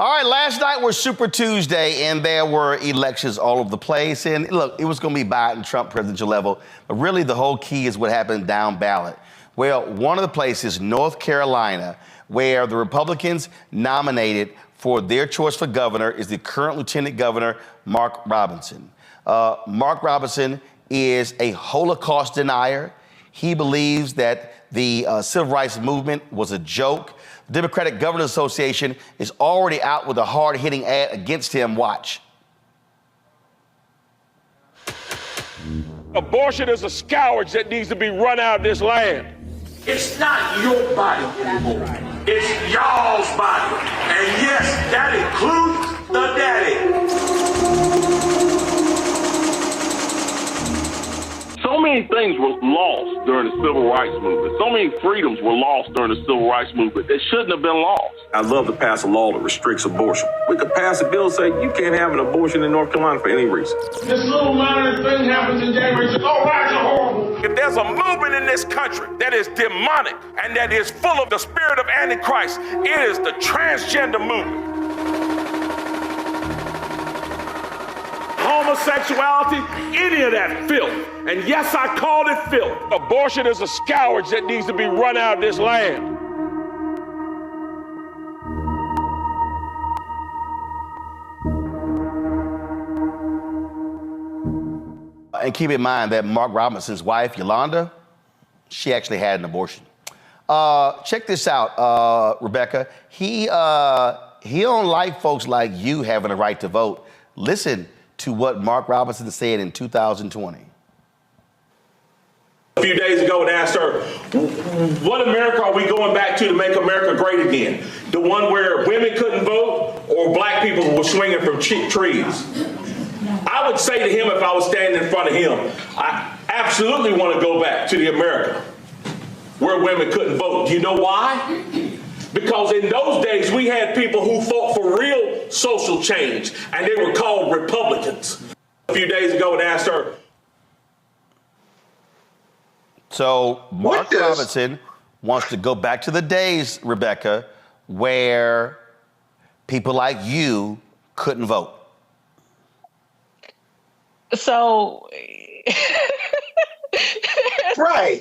All right, last night was Super Tuesday, and there were elections all over the place. And look, it was going to be Biden, Trump, presidential level. But really, the whole key is what happened down ballot. Well, one of the places, North Carolina, where the Republicans nominated for their choice for governor is the current lieutenant governor, Mark Robinson. Mark Robinson is a Holocaust denier. He believes that the civil rights movement was a joke. The Democratic Governors Association is already out with a hard-hitting ad against him. Watch. Abortion is a scourge that needs to be run out of this land. It's not your body anymore. It's y'all's body. And yes, that includes the daddy. So many things were lost during the civil rights movement. So many freedoms were lost during the civil rights movement. They shouldn't have been lost. I'd love to pass a law that restricts abortion. We could pass a bill saying you can't have an abortion in North Carolina for any reason. This little minor thing happens in January. Oh, rights are horrible. If there's a movement in this country that is demonic and that is full of the spirit of Antichrist, it is the transgender movement. Homosexuality, any of that filth. And yes, I called it filth. Abortion is a scourge that needs to be run out of this land. And keep in mind that Mark Robinson's wife, Yolanda, she actually had an abortion. Check this out, Rebecca. He don't like folks like you having a right to vote. Listen to what Mark Robinson said in 2020. A few days ago and asked her, what America are we going back to make America great again? The one where women couldn't vote or black people were swinging from trees? I would say to him if I was standing in front of him, I absolutely want to go back to the America where women couldn't vote. Do you know why? Because in those days, we had people who fought for real social change, and they were called Republicans. A few days ago and asked her. So Mark Robinson wants to go back to the days, Rebecca, where people like you couldn't vote. So... Right.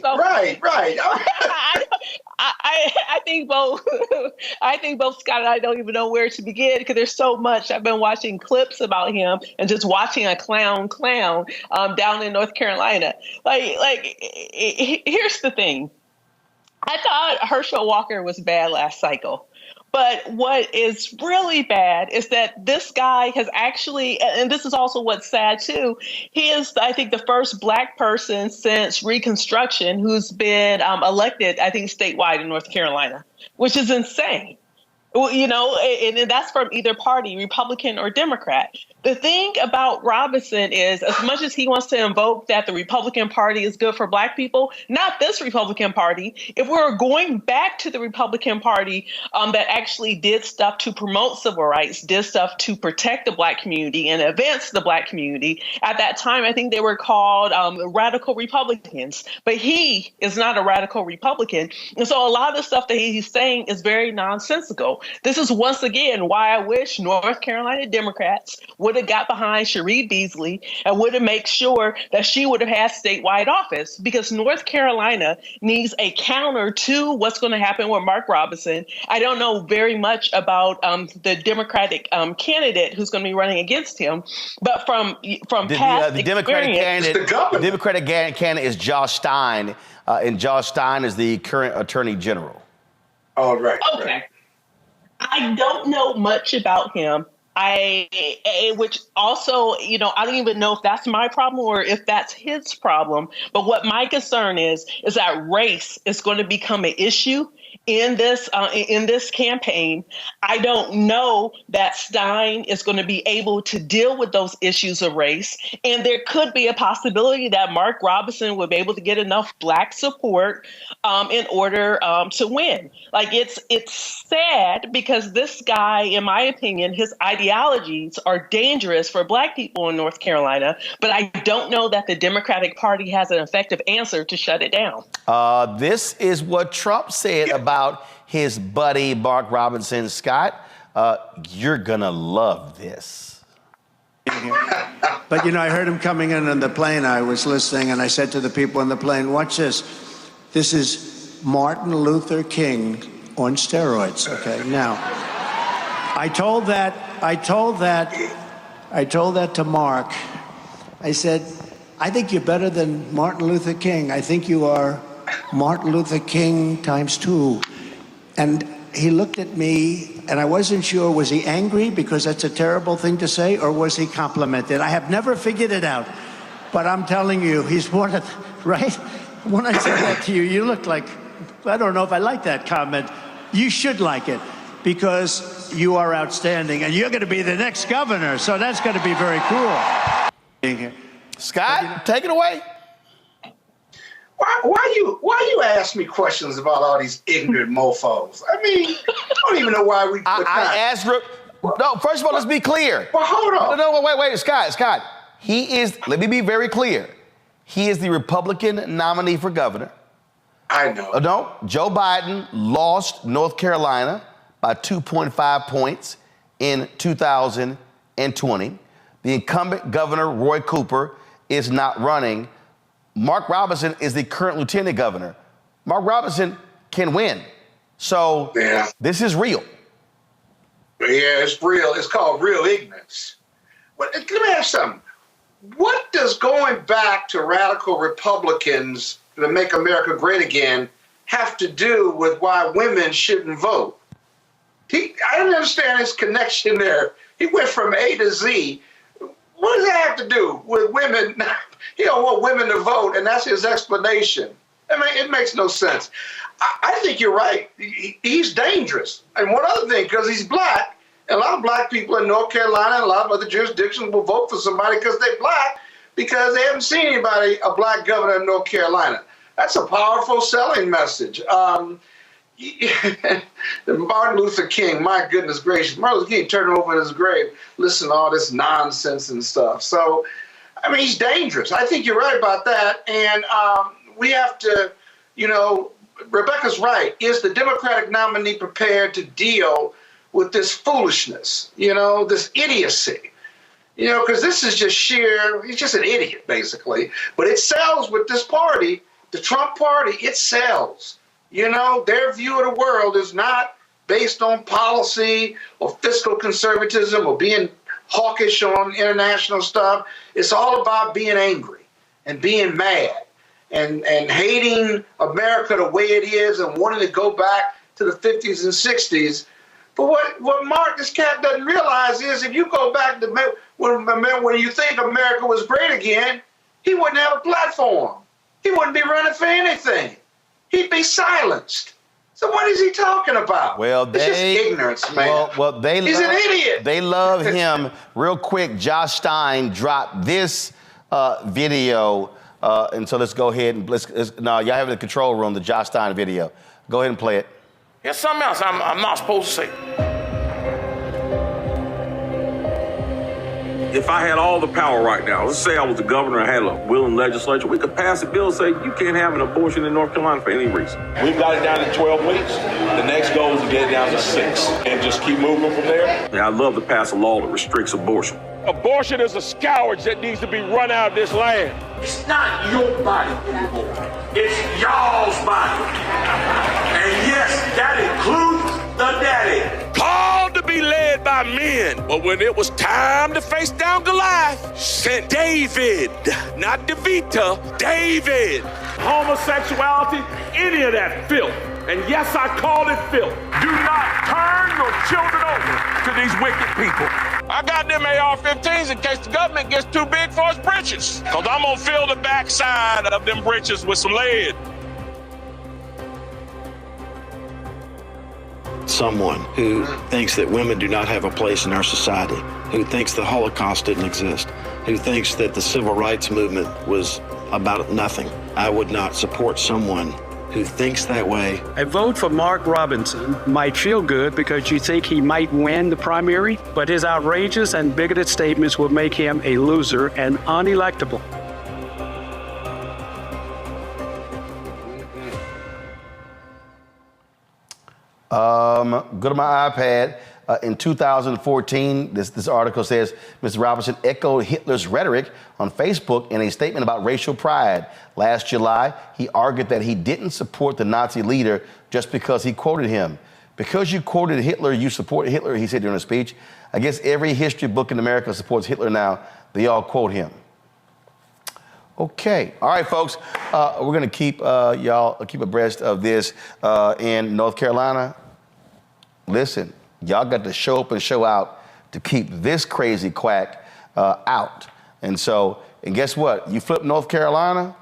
I think both. I think both Scott and I don't even know where to begin because there's so much. I've been watching clips about him and just watching a clown down in North Carolina. Here's the thing. I thought Herschel Walker was bad last cycle. But what is really bad is that this guy has actually, and this is also what's sad too, he is, I think, the first Black person since Reconstruction who's been elected, I think, statewide in North Carolina, which is insane. Well, you know, and that's from either party, Republican or Democrat. The thing about Robinson is, as much as he wants to invoke that the Republican Party is good for Black people, not this Republican Party. If we're going back to the Republican Party that actually did stuff to promote civil rights, did stuff to protect the Black community and advance the Black community, at that time, I think they were called radical Republicans. But he is not a radical Republican. And so a lot of the stuff that he's saying is very nonsensical. This is once again why I wish North Carolina Democrats would have got behind Sheree Beasley and would have made sure that she would have had statewide office, because North Carolina needs a counter to what's going to happen with Mark Robinson. I don't know very much about the Democratic candidate who's going to be running against him, but from past the Democratic candidate is Josh Stein, and Josh Stein is the current Attorney General. Oh, right. Okay. Right. I don't know much about him. Which also, you know, I don't even know if that's my problem or if that's his problem. But what my concern is that race is going to become an issue in this campaign. I don't know that Stein is going to be able to deal with those issues of race. And there could be a possibility that Mark Robinson would be able to get enough Black support in order to win. Like, it's sad because this guy, in my opinion, his ideologies are dangerous for Black people in North Carolina. But I don't know that the Democratic Party has an effective answer to shut it down. This is what Trump said about his buddy Mark Robinson. Scott, You're gonna love this. But you know, I heard him coming in on the plane. I was listening, and I said to the people on the plane, watch this. This is Martin Luther King on steroids, okay? Now, I told that to Mark. I said, I think you're better than Martin Luther King. I think you are Martin Luther King ×2. And he looked at me, and I wasn't sure, was he angry because that's a terrible thing to say, or was he complimented? I have never figured it out. But I'm telling you, he's one of, right? When I said that to you, you looked like, I don't know if I like that comment. You should like it, because you are outstanding, and you're going to be the next governor, so that's going to be very cool. Scott, take it away. Why you ask me questions about all these ignorant mofos? I mean, I don't even know why we. I asked. No, first of all, let's be clear. Well, hold on. No, wait, Scott. He is. Let me be very clear. He is the Republican nominee for governor. I know. No, Joe Biden lost North Carolina by 2.5 points in 2020. The incumbent governor, Roy Cooper, is not running. Mark Robinson is the current lieutenant governor. Mark Robinson can win. So This is real. Yeah, it's real. It's called real ignorance. But let me ask something. What does going back to radical Republicans to make America great again have to do with why women shouldn't vote? I don't understand his connection there. He went from A to Z. What does that have to do with women? He don't want women to vote, and that's his explanation. I mean, it makes no sense. I think you're right. He's dangerous. And one other thing, because he's black, and a lot of black people in North Carolina and a lot of other jurisdictions will vote for somebody because they're black, because they haven't seen anybody, a black governor in North Carolina. That's a powerful selling message. Martin Luther King, my goodness gracious, Martin Luther King turned over in his grave, listen to all this nonsense and stuff. So, I mean, he's dangerous. I think you're right about that. And we have to, you know, Rebecca's right. Is the Democratic nominee prepared to deal with this foolishness, you know, this idiocy? You know, because this is just he's just an idiot, basically. But it sells with this party, the Trump party, it sells. You know, their view of the world is not based on policy or fiscal conservatism or being hawkish on international stuff. It's all about being angry and being mad and hating America the way it is and wanting to go back to the 50s and 60s. But what Mark, this cat doesn't realize is if you go back to when you think America was great again, he wouldn't have a platform. He wouldn't be running for anything. He'd be silenced. So what is he talking about? Well, it's just ignorance, man. Well, he's an idiot. They love him. Real quick, Josh Stein dropped this video, and so let's go ahead and y'all have it in the control room, the Josh Stein video. Go ahead and play it. Here's something else I'm not supposed to say. If I had all the power right now, let's say I was the governor, I had a willing legislature, we could pass a bill say you can't have an abortion in North Carolina for any reason. We've got it down to 12 weeks. The next goal is to get it down to 6 and just keep moving from there. Yeah, I'd love to pass a law that restricts abortion. Abortion is a scourge that needs to be run out of this land. It's not your body anymore. It's y'all's body. And yes, that includes the daddy. Called to be led by men, but when it was time to face down Goliath, sent David, not DeVita, David. Homosexuality, any of that filth. And yes, I call it filth. Do not turn your children over to these wicked people. I got them AR-15s in case the government gets too big for its britches. Because I'm going to fill the backside of them britches with some lead. Someone who thinks that women do not have a place in our society, who thinks the Holocaust didn't exist, who thinks that the civil rights movement was about nothing. I would not support someone who thinks that way. A vote for Mark Robinson might feel good because you think he might win the primary, but his outrageous and bigoted statements will make him a loser and unelectable. Go to my iPad. In 2014, this article says Mr. Robinson echoed Hitler's rhetoric on Facebook in a statement about racial pride. Last July, he argued that he didn't support the Nazi leader just because he quoted him. Because you quoted Hitler, you support Hitler, he said during a speech. I guess every history book in America supports Hitler now. They all quote him. Okay. All right, folks. We're going to keep y'all keep abreast of this in North Carolina. Listen, y'all got to show up and show out to keep this crazy quack out. And guess what? You flip North Carolina,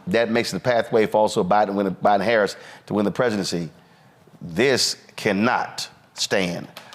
that makes the pathway for also Biden-Harris to win the presidency. This cannot stand.